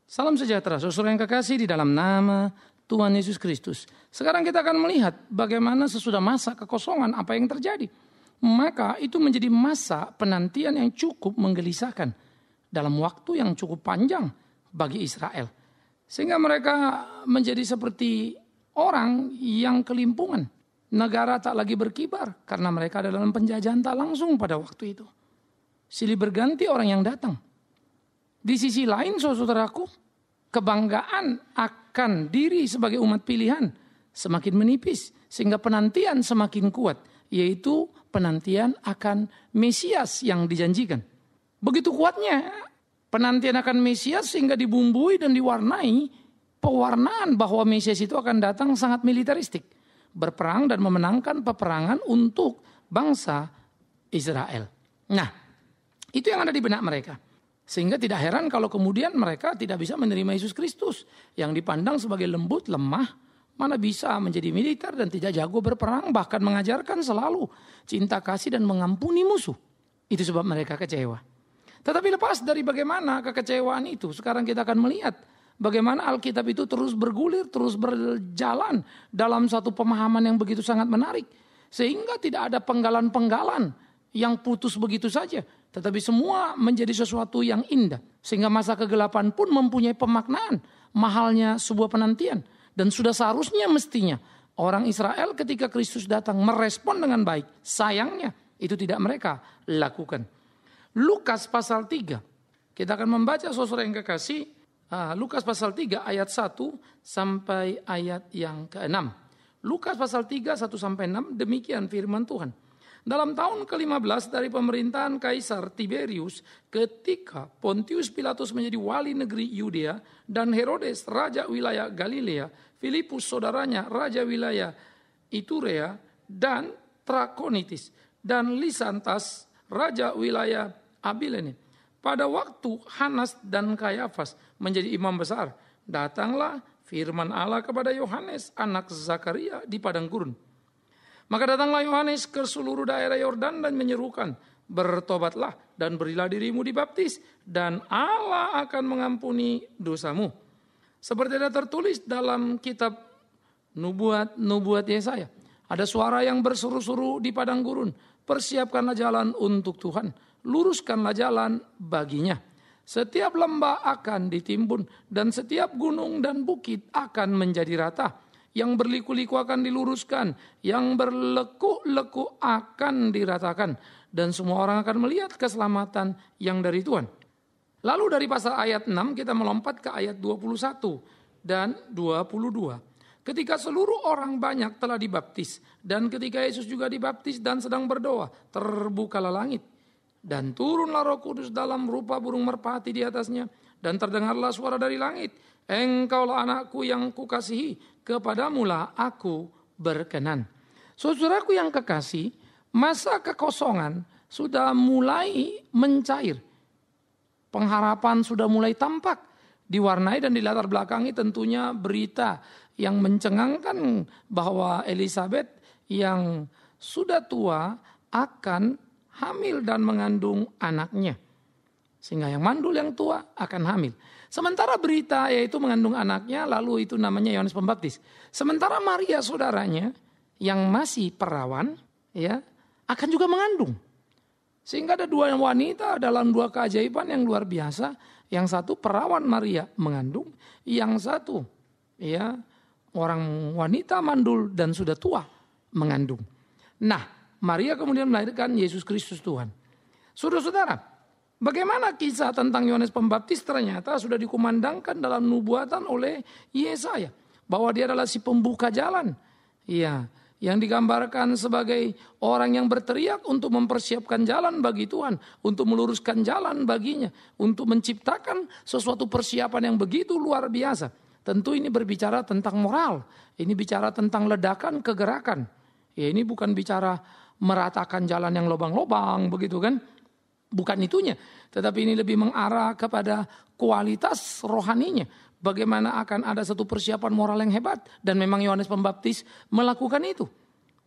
Salam sejahtera, saudara yang kekasih di dalam nama Tuhan Yesus Kristus. Sekarang kita akan melihat bagaimana sesudah masa kekosongan apa yang terjadi. Maka itu menjadi masa penantian yang cukup menggelisahkan dalam waktu yang cukup panjang bagi Israel. Sehingga mereka menjadi seperti orang yang kelimpungan. Negara tak lagi berkibar karena mereka ada dalam penjajahan tak langsung pada waktu itu. Silih berganti orang yang datang. Di sisi lain saudaraku, kebanggaan akan diri sebagai umat pilihan semakin menipis. Sehingga penantian semakin kuat, yaitu penantian akan Mesias yang dijanjikan. Begitu kuatnya penantian akan Mesias sehingga dibumbui dan diwarnai pewarnaan bahwa Mesias itu akan datang sangat militeristik. Berperang dan memenangkan peperangan untuk bangsa Israel. Nah, itu yang ada di benak mereka. Sehingga tidak heran kalau kemudian mereka tidak bisa menerima Yesus Kristus. Yang dipandang sebagai lembut, lemah, mana bisa menjadi militer dan tidak jago berperang. Bahkan mengajarkan selalu cinta kasih dan mengampuni musuh. Itu sebab mereka kecewa. Tetapi lepas dari bagaimana kekecewaan itu, sekarang kita akan melihat bagaimana Alkitab itu terus bergulir, terus berjalan dalam satu pemahaman yang begitu sangat menarik. Sehingga tidak ada penggalan-penggalan yang putus begitu saja. Tetapi semua menjadi sesuatu yang indah. Sehingga masa kegelapan pun mempunyai pemaknaan. Mahalnya sebuah penantian. Dan sudah seharusnya mestinya orang Israel ketika Kristus datang merespon dengan baik. Sayangnya itu tidak mereka lakukan. Lukas pasal 3. Kita akan membaca saudara yang kekasih. Lukas pasal 3 ayat 1 sampai ayat yang ke-6. Lukas pasal 3 1 sampai 6 demikian firman Tuhan. Dalam tahun ke-15 dari pemerintahan Kaisar Tiberius, ketika Pontius Pilatus menjadi wali negeri Yudea dan Herodes raja wilayah Galilea, Filipus saudaranya raja wilayah Iturea dan Trakonitis, dan Lisantas raja wilayah Abilene. Pada waktu Hanas dan Kayafas menjadi imam besar, datanglah firman Allah kepada Yohanes anak Zakaria di padang gurun. Maka datanglah Yohanes ke seluruh daerah Yordan dan menyerukan, bertobatlah dan berilah dirimu dibaptis, dan Allah akan mengampuni dosamu. Seperti ada tertulis dalam kitab nubuat Yesaya. Ada suara yang berseru-seru di padang gurun, persiapkanlah jalan untuk Tuhan, luruskanlah jalan baginya. Setiap lembah akan ditimbun dan setiap gunung dan bukit akan menjadi rata. Yang berliku-liku akan diluruskan, yang berlekuk-lekuk akan diratakan, dan semua orang akan melihat keselamatan yang dari Tuhan. Lalu dari pasal ayat 6 kita melompat ke ayat 21 dan 22. Ketika seluruh orang banyak telah dibaptis, dan ketika Yesus juga dibaptis dan sedang berdoa, terbukalah langit. Dan turunlah Roh Kudus dalam rupa burung merpati di atasnya, dan terdengarlah suara dari langit, engkaulah anakku yang kukasihi, kepadamulah aku berkenan. Saudaraku yang kekasih, masa kekosongan sudah mulai mencair. Pengharapan sudah mulai tampak. Diwarnai dan dilatar belakangi tentunya berita yang mencengangkan bahwa Elizabeth yang sudah tua akan hamil dan mengandung anaknya. Sehingga yang mandul yang tua akan hamil. Sementara berita yaitu mengandung anaknya, lalu itu namanya Yohanes Pembaptis. Sementara Maria saudaranya yang masih perawan ya akan juga mengandung. Sehingga ada dua wanita dalam dua keajaiban yang luar biasa. Yang satu perawan Maria mengandung, yang satu ya orang wanita mandul dan sudah tua mengandung. Nah, Maria kemudian melahirkan Yesus Kristus Tuhan. Saudara-saudara, bagaimana kisah tentang Yohanes Pembaptis ternyata sudah dikumandangkan dalam nubuatan oleh Yesaya. Bahwa dia adalah si pembuka jalan. Ya, yang digambarkan sebagai orang yang berteriak untuk mempersiapkan jalan bagi Tuhan. Untuk meluruskan jalan baginya. Untuk menciptakan sesuatu persiapan yang begitu luar biasa. Tentu ini berbicara tentang moral. Ini bicara tentang ledakan kegerakan. Ya, ini bukan bicara meratakan jalan yang lobang-lobang begitu kan. Bukan itunya, tetapi ini lebih mengarah kepada kualitas rohaninya. Bagaimana akan ada satu persiapan moral yang hebat. Dan memang Yohanes Pembaptis melakukan itu.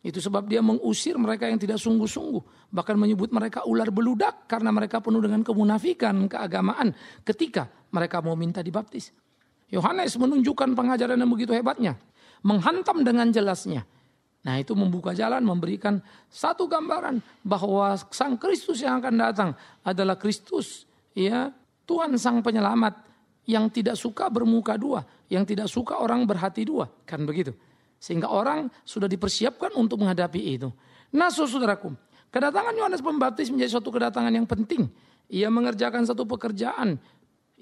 Itu sebab dia mengusir mereka yang tidak sungguh-sungguh. Bahkan menyebut mereka ular beludak karena mereka penuh dengan kemunafikan, keagamaan ketika mereka mau minta dibaptis. Yohanes menunjukkan pengajaran yang begitu hebatnya. Menghantam dengan jelasnya. Nah itu membuka jalan, memberikan satu gambaran bahwa Sang Kristus yang akan datang adalah Kristus, ya, Tuhan Sang Penyelamat yang tidak suka bermuka dua, yang tidak suka orang berhati dua, kan begitu. Sehingga orang sudah dipersiapkan untuk menghadapi itu. Nah saudaraku, kedatangan Yohanes Pembaptis menjadi suatu kedatangan yang penting. Ia mengerjakan satu pekerjaan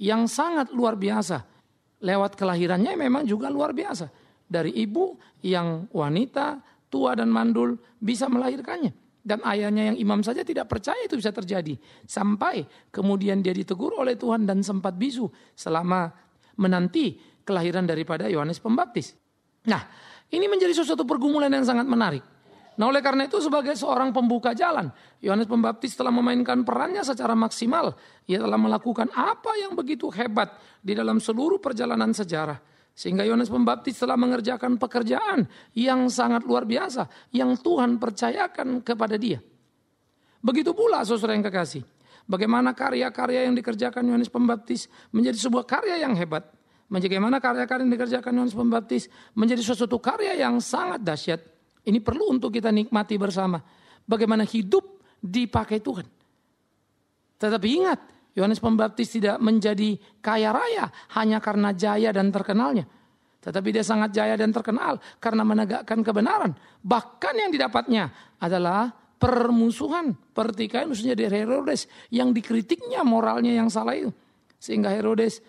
yang sangat luar biasa. Lewat kelahirannya memang juga luar biasa. Dari ibu yang wanita, tua dan mandul bisa melahirkannya. Dan ayahnya yang imam saja tidak percaya itu bisa terjadi. Sampai kemudian dia ditegur oleh Tuhan dan sempat bisu selama menanti kelahiran daripada Yohanes Pembaptis. Nah, ini menjadi sesuatu pergumulan yang sangat menarik. Nah, oleh karena itu sebagai seorang pembuka jalan, Yohanes Pembaptis telah memainkan perannya secara maksimal. Ia telah melakukan apa yang begitu hebat di dalam seluruh perjalanan sejarah. Sehingga Yohanes Pembaptis telah mengerjakan pekerjaan yang sangat luar biasa, yang Tuhan percayakan kepada dia. Begitu pula saudara yang kekasih, bagaimana karya-karya yang dikerjakan Yohanes Pembaptis menjadi sebuah karya yang hebat. Bagaimana karya-karya yang dikerjakan Yohanes Pembaptis menjadi suatu karya yang sangat dahsyat. Ini perlu untuk kita nikmati bersama. Bagaimana hidup dipakai Tuhan. Tetapi ingat, Yohanes Pembaptis tidak menjadi kaya raya hanya karena jaya dan terkenalnya. Tetapi dia sangat jaya dan terkenal karena menegakkan kebenaran. Bahkan yang didapatnya adalah permusuhan, pertikaian khususnya dari Herodes yang dikritiknya moralnya yang salah itu. Sehingga Herodes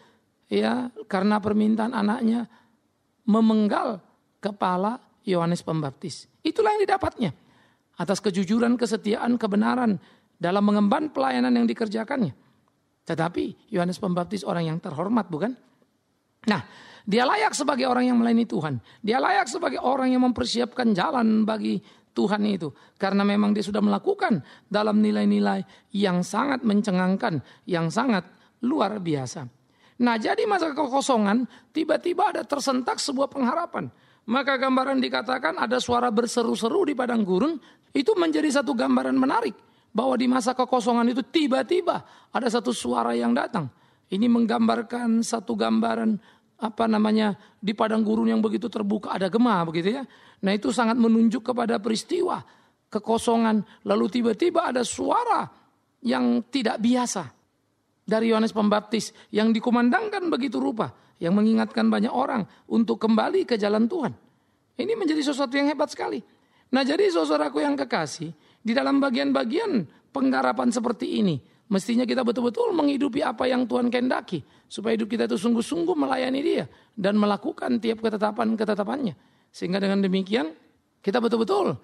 ya karena permintaan anaknya memenggal kepala Yohanes Pembaptis. Itulah yang didapatnya. Atas kejujuran, kesetiaan, kebenaran dalam mengemban pelayanan yang dikerjakannya. Tetapi Yohanes Pembaptis orang yang terhormat, bukan? Nah, dia layak sebagai orang yang melayani Tuhan. Dia layak sebagai orang yang mempersiapkan jalan bagi Tuhan itu. Karena memang dia sudah melakukan dalam nilai-nilai yang sangat mencengangkan, yang sangat luar biasa. Nah, jadi masa kekosongan tiba-tiba ada tersentak sebuah pengharapan. Maka gambaran dikatakan ada suara berseru-seru di padang gurun. Itu menjadi satu gambaran menarik. Bahwa di masa kekosongan itu tiba-tiba ada satu suara yang datang. Ini menggambarkan satu gambaran di padang gurun yang begitu terbuka ada gema begitu ya. Nah itu sangat menunjuk kepada peristiwa kekosongan. Lalu tiba-tiba ada suara yang tidak biasa dari Yohanes Pembaptis yang dikumandangkan begitu rupa. Yang mengingatkan banyak orang untuk kembali ke jalan Tuhan. Ini menjadi sesuatu yang hebat sekali. Nah jadi saudaraku yang kekasih, di dalam bagian-bagian penggarapan seperti ini, mestinya kita betul-betul menghidupi apa yang Tuhan kehendaki. Supaya hidup kita itu sungguh-sungguh melayani Dia. Dan melakukan tiap ketetapan-ketetapannya. Sehingga dengan demikian, kita betul-betul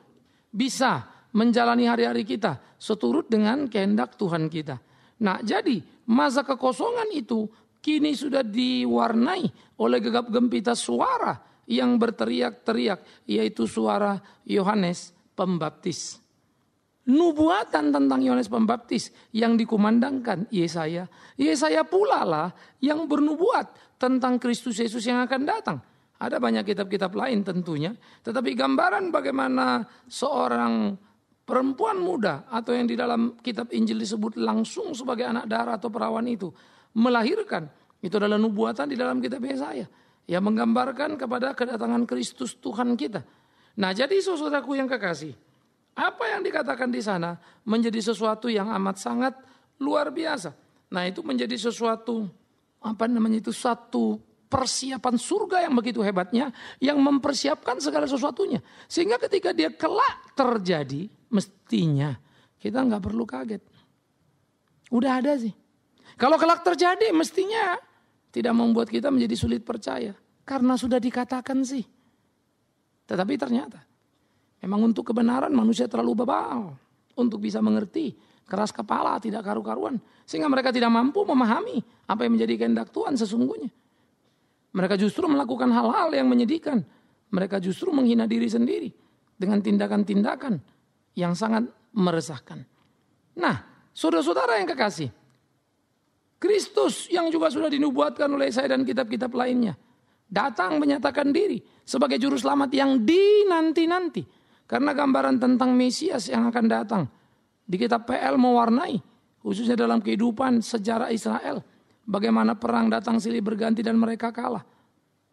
bisa menjalani hari-hari kita seturut dengan kehendak Tuhan kita. Nah jadi masa kekosongan itu kini sudah diwarnai oleh gegap gempita suara yang berteriak-teriak. Yaitu suara Yohanes Pembaptis. Nubuatan tentang Yohanes Pembaptis yang dikumandangkan Yesaya. Yesaya pula lah yang bernubuat tentang Kristus Yesus yang akan datang. Ada banyak kitab-kitab lain tentunya. Tetapi gambaran bagaimana seorang perempuan muda atau yang di dalam kitab Injil disebut langsung sebagai anak darah atau perawan itu melahirkan. Itu adalah nubuatan di dalam kitab Yesaya. Yang menggambarkan kepada kedatangan Kristus Tuhan kita. Nah jadi saudaraku yang kekasih. Apa yang dikatakan di sana menjadi sesuatu yang amat sangat luar biasa. Nah itu menjadi sesuatu satu persiapan surga yang begitu hebatnya. Yang mempersiapkan segala sesuatunya. Sehingga ketika dia kelak terjadi mestinya kita nggak perlu kaget. Udah ada sih. Kalau kelak terjadi mestinya tidak membuat kita menjadi sulit percaya. Karena sudah dikatakan sih. Tetapi ternyata memang untuk kebenaran manusia terlalu bebal untuk bisa mengerti, keras kepala, tidak karu-karuan. Sehingga mereka tidak mampu memahami apa yang menjadi kehendak Tuhan sesungguhnya. Mereka justru melakukan hal-hal yang menyedihkan. Mereka justru menghina diri sendiri dengan tindakan-tindakan yang sangat meresahkan. Nah, saudara-saudara yang kekasih, Kristus yang juga sudah dinubuatkan oleh saya dan kitab-kitab lainnya datang menyatakan diri sebagai juru selamat yang dinanti-nanti. Karena gambaran tentang Mesias yang akan datang di kitab PL mewarnai, khususnya dalam kehidupan sejarah Israel. Bagaimana perang datang silih berganti dan mereka kalah.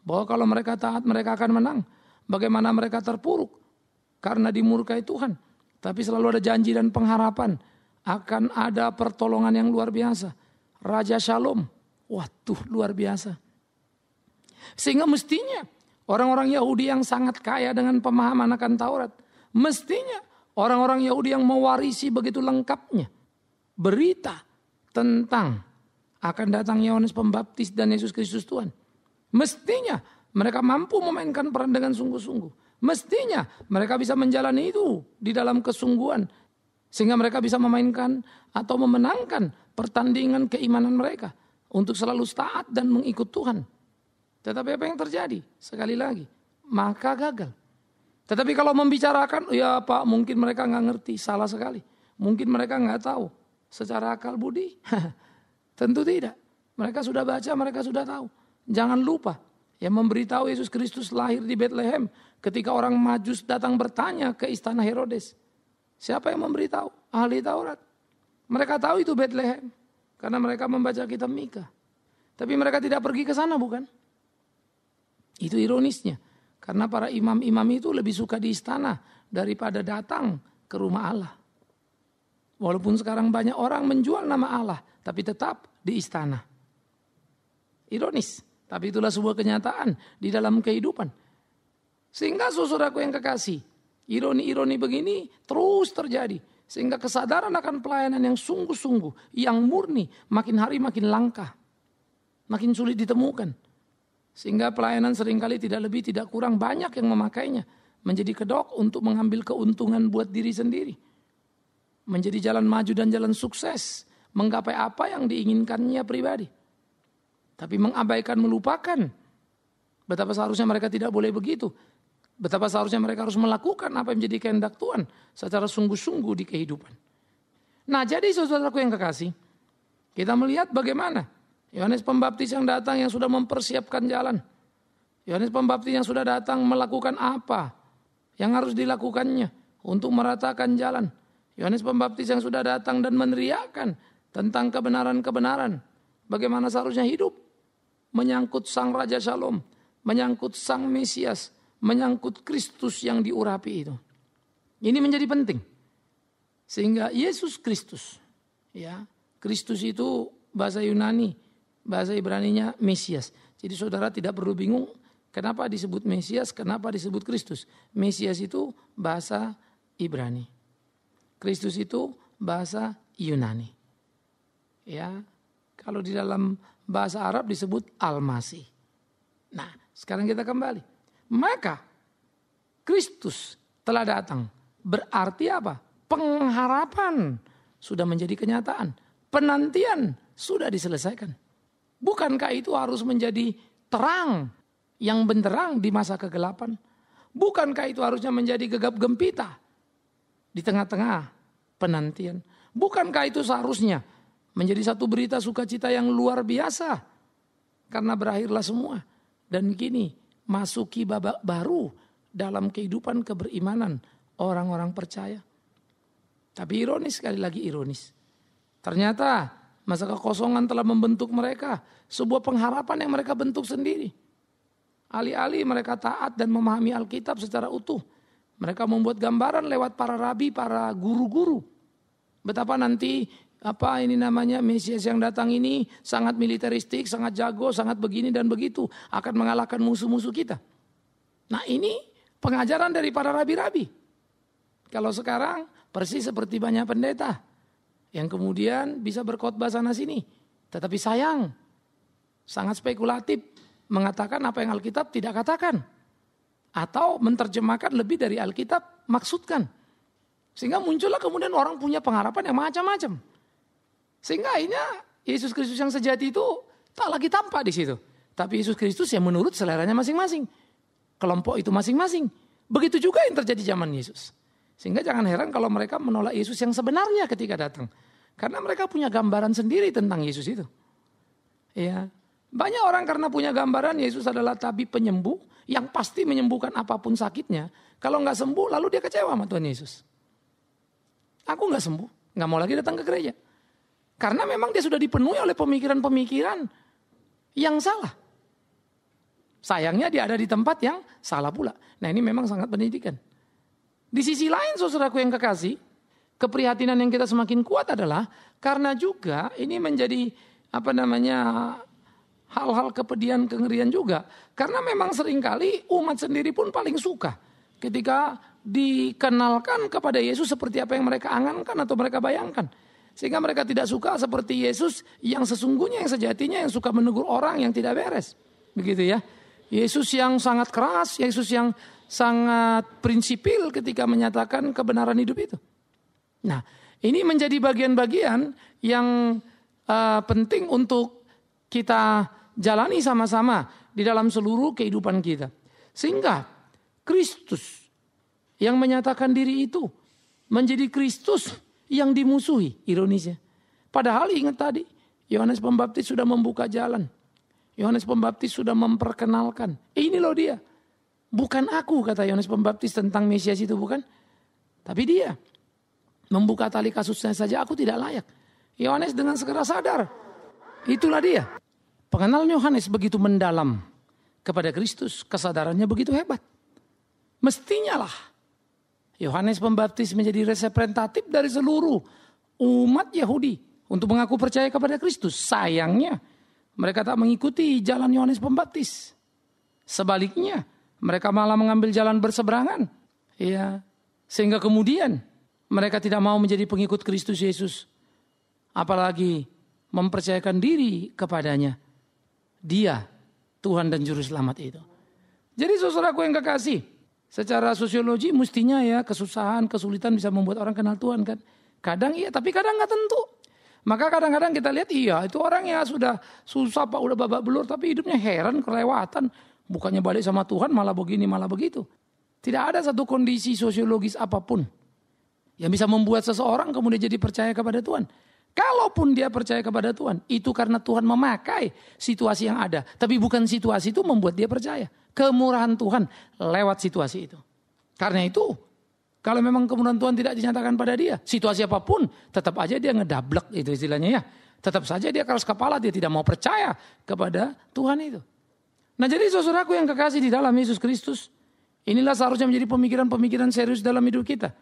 Bahwa kalau mereka taat mereka akan menang. Bagaimana mereka terpuruk karena dimurkai Tuhan. Tapi selalu ada janji dan pengharapan. Akan ada pertolongan yang luar biasa. Raja Shalom. Waduh, luar biasa. Sehingga mestinya orang-orang Yahudi yang sangat kaya dengan pemahaman akan Taurat. Mestinya orang-orang Yahudi yang mewarisi begitu lengkapnya berita tentang akan datang Yohanes Pembaptis dan Yesus Kristus Tuhan. Mestinya mereka mampu memainkan peran dengan sungguh-sungguh. Mestinya mereka bisa menjalani itu di dalam kesungguhan. Sehingga mereka bisa memainkan atau memenangkan pertandingan keimanan mereka. Untuk selalu taat dan mengikut Tuhan. Tetapi apa yang terjadi? Sekali lagi, maka gagal. Tetapi kalau membicarakan, ya Pak mungkin mereka nggak ngerti, salah sekali. Mungkin mereka nggak tahu secara akal budi. Tentu tidak. Mereka sudah baca, mereka sudah tahu. Jangan lupa yang memberitahu Yesus Kristus lahir di Bethlehem ketika orang Majus datang bertanya ke istana Herodes. Siapa yang memberitahu? Ahli Taurat. Mereka tahu itu Bethlehem karena mereka membaca kitab Mika. Tapi mereka tidak pergi ke sana, bukan? Itu ironisnya. Karena para imam-imam itu lebih suka di istana daripada datang ke rumah Allah. Walaupun sekarang banyak orang menjual nama Allah, tapi tetap di istana. Ironis, tapi itulah sebuah kenyataan di dalam kehidupan. Sehingga saudaraku yang kekasih, ironi-ironi begini terus terjadi. Sehingga kesadaran akan pelayanan yang sungguh-sungguh, yang murni, makin hari makin langka. Makin sulit ditemukan. Sehingga pelayanan seringkali tidak lebih tidak kurang banyak yang memakainya. Menjadi kedok untuk mengambil keuntungan buat diri sendiri. Menjadi jalan maju dan jalan sukses. Menggapai apa yang diinginkannya pribadi. Tapi mengabaikan, melupakan. Betapa seharusnya mereka tidak boleh begitu. Betapa seharusnya mereka harus melakukan apa yang menjadi kehendak Tuhan. Secara sungguh-sungguh di kehidupan. Nah jadi saudaraku yang kekasih. Kita melihat bagaimana Yohanes Pembaptis yang datang yang sudah mempersiapkan jalan. Yohanes Pembaptis yang sudah datang melakukan apa yang harus dilakukannya untuk meratakan jalan. Yohanes Pembaptis yang sudah datang dan meneriakkan tentang kebenaran-kebenaran. Bagaimana seharusnya hidup. Menyangkut Sang Raja Shalom. Menyangkut Sang Mesias. Menyangkut Kristus yang diurapi itu. Ini menjadi penting. Sehingga Yesus Kristus. Ya, Kristus itu bahasa Yunani. Bahasa Ibraninya Mesias. Jadi saudara tidak perlu bingung kenapa disebut Mesias, kenapa disebut Kristus. Mesias itu bahasa Ibrani. Kristus itu bahasa Yunani. Ya, kalau di dalam bahasa Arab disebut Al-Masih. Nah, sekarang kita kembali. Maka Kristus telah datang. Berarti apa? Pengharapan sudah menjadi kenyataan. Penantian sudah diselesaikan. Bukankah itu harus menjadi terang yang benderang di masa kegelapan? Bukankah itu harusnya menjadi gegap gempita di tengah-tengah penantian? Bukankah itu seharusnya menjadi satu berita sukacita yang luar biasa? Karena berakhirlah semua. Dan kini masuki babak baru dalam kehidupan keberimanan orang-orang percaya. Tapi ironis, sekali lagi ironis. Ternyata masa kekosongan telah membentuk mereka sebuah pengharapan yang mereka bentuk sendiri. Alih-alih mereka taat dan memahami Alkitab secara utuh. Mereka membuat gambaran lewat para rabi, para guru-guru. Betapa nanti Mesias yang datang ini sangat militeristik, sangat jago, sangat begini dan begitu. Akan mengalahkan musuh-musuh kita. Nah ini pengajaran dari para rabi-rabi. Kalau sekarang persis seperti banyak pendeta. Yang kemudian bisa berkhotbah sana sini. Tetapi sayang, sangat spekulatif. Mengatakan apa yang Alkitab tidak katakan. Atau menerjemahkan lebih dari Alkitab maksudkan. Sehingga muncullah kemudian orang punya pengharapan yang macam-macam. Sehingga akhirnya Yesus Kristus yang sejati itu tak lagi tampak di situ. Tapi Yesus Kristus yang menurut seleranya masing-masing. Kelompok itu masing-masing. Begitu juga yang terjadi zaman Yesus. Sehingga jangan heran kalau mereka menolak Yesus yang sebenarnya ketika datang. Karena mereka punya gambaran sendiri tentang Yesus itu. Ya, Banyak orang karena punya gambaran Yesus adalah tabib penyembuh yang pasti menyembuhkan apapun sakitnya. Kalau nggak sembuh lalu dia kecewa sama Tuhan Yesus. Aku nggak sembuh, nggak mau lagi datang ke gereja. Karena memang dia sudah dipenuhi oleh pemikiran-pemikiran yang salah. Sayangnya dia ada di tempat yang salah pula. Nah ini memang sangat pendidikan. Di sisi lain saudaraku yang kekasih, keprihatinan yang kita semakin kuat adalah karena juga ini menjadi hal-hal kepedihan, kengerian juga. Karena memang seringkali umat sendiri pun paling suka ketika dikenalkan kepada Yesus seperti apa yang mereka angankan atau mereka bayangkan. Sehingga mereka tidak suka seperti Yesus yang sesungguhnya, yang sejatinya, yang suka menegur orang yang tidak beres. Begitu ya. Yesus yang sangat keras, Yesus yang sangat prinsipil ketika menyatakan kebenaran hidup itu. Nah, ini menjadi bagian-bagian yang penting untuk kita jalani sama-sama di dalam seluruh kehidupan kita. Sehingga Kristus yang menyatakan diri itu menjadi Kristus yang dimusuhi, ironisnya. Padahal ingat tadi, Yohanes Pembaptis sudah membuka jalan. Yohanes Pembaptis sudah memperkenalkan. Ini loh dia. Bukan aku, kata Yohanes Pembaptis tentang Mesias itu, bukan. Tapi dia membuka tali kasusnya saja, aku tidak layak. Yohanes dengan segera sadar. Itulah dia. Pengenalan Yohanes begitu mendalam kepada Kristus. Kesadarannya begitu hebat. Mestinya lah Yohanes Pembaptis menjadi representatif dari seluruh umat Yahudi untuk mengaku percaya kepada Kristus. Sayangnya mereka tak mengikuti jalan Yohanes Pembaptis. Sebaliknya, mereka malah mengambil jalan berseberangan. Ya, sehingga kemudian mereka tidak mau menjadi pengikut Kristus Yesus. Apalagi mempercayakan diri kepadanya. Dia, Tuhan dan Juru Selamat itu. Jadi saudaraku yang kekasih, secara sosiologi mestinya ya kesusahan, kesulitan bisa membuat orang kenal Tuhan kan. Kadang iya, tapi kadang nggak tentu. Maka kadang-kadang kita lihat iya itu orang ya sudah susah Pak, udah babak belur tapi hidupnya heran, kelewatan. Bukannya balik sama Tuhan malah begini malah begitu. Tidak ada satu kondisi sosiologis apapun yang bisa membuat seseorang kemudian jadi percaya kepada Tuhan. Kalaupun dia percaya kepada Tuhan, itu karena Tuhan memakai situasi yang ada. Tapi bukan situasi itu membuat dia percaya. Kemurahan Tuhan lewat situasi itu. Karena itu, kalau memang kemurahan Tuhan tidak dinyatakan pada dia, situasi apapun tetap aja dia ngedablek itu istilahnya ya. Tetap saja dia keras kepala, dia tidak mau percaya kepada Tuhan itu. Nah jadi saudaraku yang kekasih di dalam Yesus Kristus, inilah seharusnya menjadi pemikiran-pemikiran serius dalam hidup kita.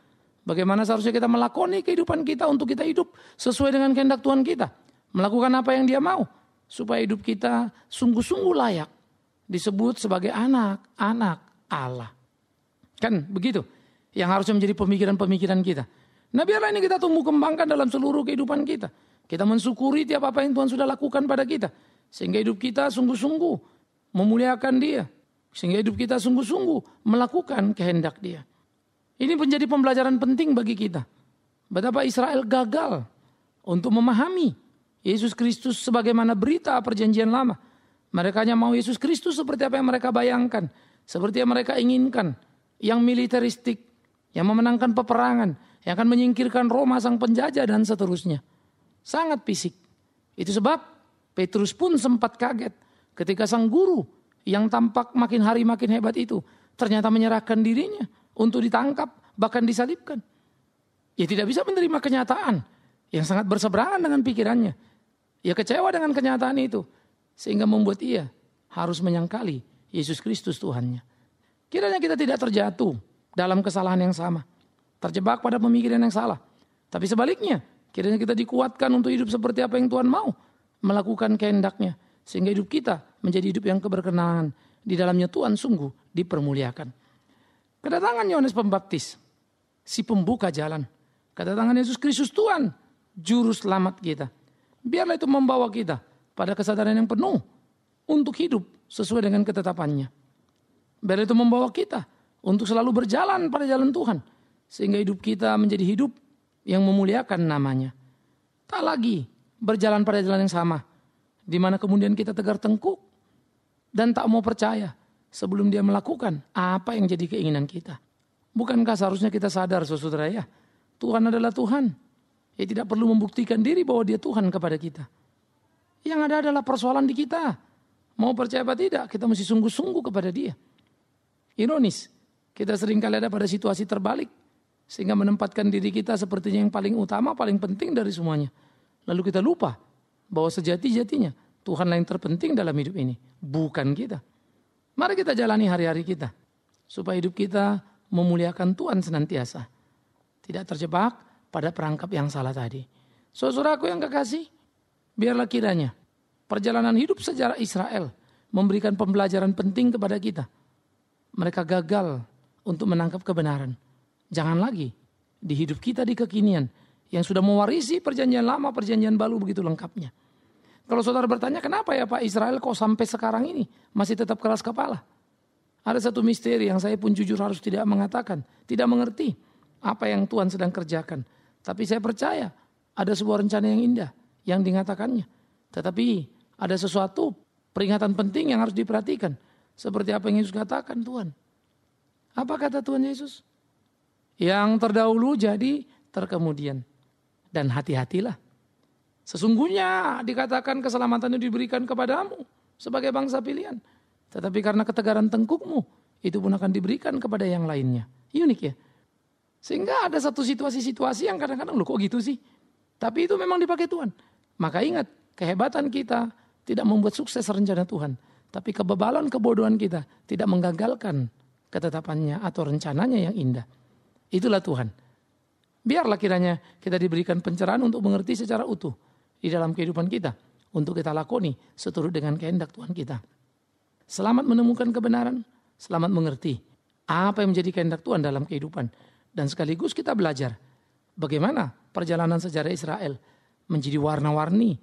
Bagaimana seharusnya kita melakoni kehidupan kita untuk kita hidup sesuai dengan kehendak Tuhan kita. Melakukan apa yang dia mau. Supaya hidup kita sungguh-sungguh layak disebut sebagai anak-anak Allah. Kan begitu. Yang harusnya menjadi pemikiran-pemikiran kita. Nah biarlah ini kita tumbuh kembangkan dalam seluruh kehidupan kita. Kita mensyukuri tiap apa yang Tuhan sudah lakukan pada kita. Sehingga hidup kita sungguh-sungguh memuliakan dia. Sehingga hidup kita sungguh-sungguh melakukan kehendak dia. Ini menjadi pembelajaran penting bagi kita. Betapa Israel gagal untuk memahami Yesus Kristus sebagaimana berita perjanjian lama. Mereka hanya mau Yesus Kristus seperti apa yang mereka bayangkan. Seperti yang mereka inginkan. Yang militeristik. Yang memenangkan peperangan. Yang akan menyingkirkan Roma sang penjajah dan seterusnya. Sangat fisik. Itu sebab Petrus pun sempat kaget. Ketika sang guru yang tampak makin hari makin hebat itu. Ternyata menyerahkan dirinya. Untuk ditangkap, bahkan disalibkan. Ia tidak bisa menerima kenyataan yang sangat berseberangan dengan pikirannya. Ia kecewa dengan kenyataan itu. Sehingga membuat ia harus menyangkali Yesus Kristus Tuhannya. Kiranya kita tidak terjatuh dalam kesalahan yang sama. Terjebak pada pemikiran yang salah. Tapi sebaliknya, kiranya kita dikuatkan untuk hidup seperti apa yang Tuhan mau. Melakukan kehendaknya. Sehingga hidup kita menjadi hidup yang keberkenan. Di dalamnya Tuhan sungguh dipermuliakan. Kedatangan Yohanes Pembaptis, si pembuka jalan. Kedatangan Yesus Kristus Tuhan, Juru Selamat kita. Biarlah itu membawa kita pada kesadaran yang penuh untuk hidup sesuai dengan ketetapannya. Biarlah itu membawa kita untuk selalu berjalan pada jalan Tuhan. Sehingga hidup kita menjadi hidup yang memuliakan namanya. Tak lagi berjalan pada jalan yang sama. Di mana kemudian kita tegar tengkuk dan tak mau percaya. Sebelum dia melakukan apa yang jadi keinginan kita. Bukankah seharusnya kita sadar saudara ya. Tuhan adalah Tuhan. Dia tidak perlu membuktikan diri bahwa dia Tuhan kepada kita. Yang ada adalah persoalan di kita. Mau percaya apa tidak, kita mesti sungguh-sungguh kepada Dia. Ironis, kita seringkali ada pada situasi terbalik. Sehingga menempatkan diri kita sepertinya yang paling utama, paling penting dari semuanya. Lalu kita lupa bahwa sejati-jatinya Tuhanlah yang terpenting dalam hidup ini, bukan kita. Mari kita jalani hari-hari kita, supaya hidup kita memuliakan Tuhan senantiasa. Tidak terjebak pada perangkap yang salah tadi. Saudaraku yang kekasih, biarlah kiranya perjalanan hidup sejarah Israel memberikan pembelajaran penting kepada kita. Mereka gagal untuk menangkap kebenaran. Jangan lagi di hidup kita di kekinian yang sudah mewarisi perjanjian lama, perjanjian baru begitu lengkapnya. Kalau saudara bertanya, kenapa ya Pak Israel kok sampai sekarang ini masih tetap keras kepala? Ada satu misteri yang saya pun jujur harus tidak mengatakan, tidak mengerti apa yang Tuhan sedang kerjakan. Tapi saya percaya ada sebuah rencana yang indah yang dikatakannya. Tetapi ada sesuatu peringatan penting yang harus diperhatikan. Seperti apa yang Yesus katakan Tuhan. Apa kata Tuhan Yesus? Yang terdahulu jadi terkemudian. Dan hati-hatilah. Sesungguhnya dikatakan keselamatan itu diberikan kepadamu sebagai bangsa pilihan. Tetapi karena ketegaran tengkukmu, itu pun akan diberikan kepada yang lainnya. Unik ya. Sehingga ada satu situasi-situasi yang kadang-kadang loh kok gitu sih. Tapi itu memang dipakai Tuhan. Maka ingat, kehebatan kita tidak membuat sukses rencana Tuhan. Tapi kebebalan, kebodohan kita tidak menggagalkan ketetapannya atau rencananya yang indah. Itulah Tuhan. Biarlah kiranya kita diberikan pencerahan untuk mengerti secara utuh di dalam kehidupan kita. Untuk kita lakoni seturut dengan kehendak Tuhan kita. Selamat menemukan kebenaran, selamat mengerti apa yang menjadi kehendak Tuhan dalam kehidupan. Dan sekaligus kita belajar bagaimana perjalanan sejarah Israel menjadi warna-warni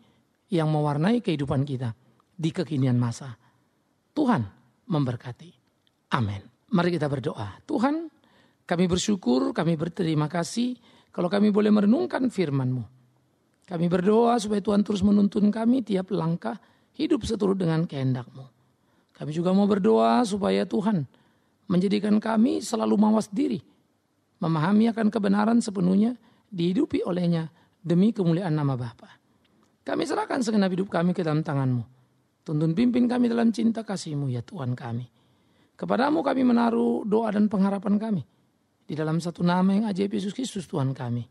yang mewarnai kehidupan kita di kekinian masa. Tuhan memberkati. Amin. Mari kita berdoa. Tuhan, kami bersyukur, kami berterima kasih kalau kami boleh merenungkan firman-Mu. Kami berdoa supaya Tuhan terus menuntun kami tiap langkah hidup seturut dengan kehendak-Mu. Kami juga mau berdoa supaya Tuhan menjadikan kami selalu mawas diri, memahami akan kebenaran sepenuhnya, dihidupi olehnya demi kemuliaan nama Bapa. Kami serahkan segenap hidup kami ke dalam tangan-Mu. Tuntun pimpin kami dalam cinta kasih-Mu ya Tuhan kami. Kepadamu kami menaruh doa dan pengharapan kami. Di dalam satu nama yang ajaib Yesus Kristus Tuhan kami.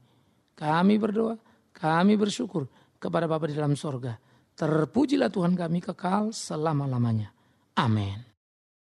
Kami berdoa, kami bersyukur kepada Bapa di dalam sorga. Terpujilah Tuhan kami kekal selama-lamanya. Amin.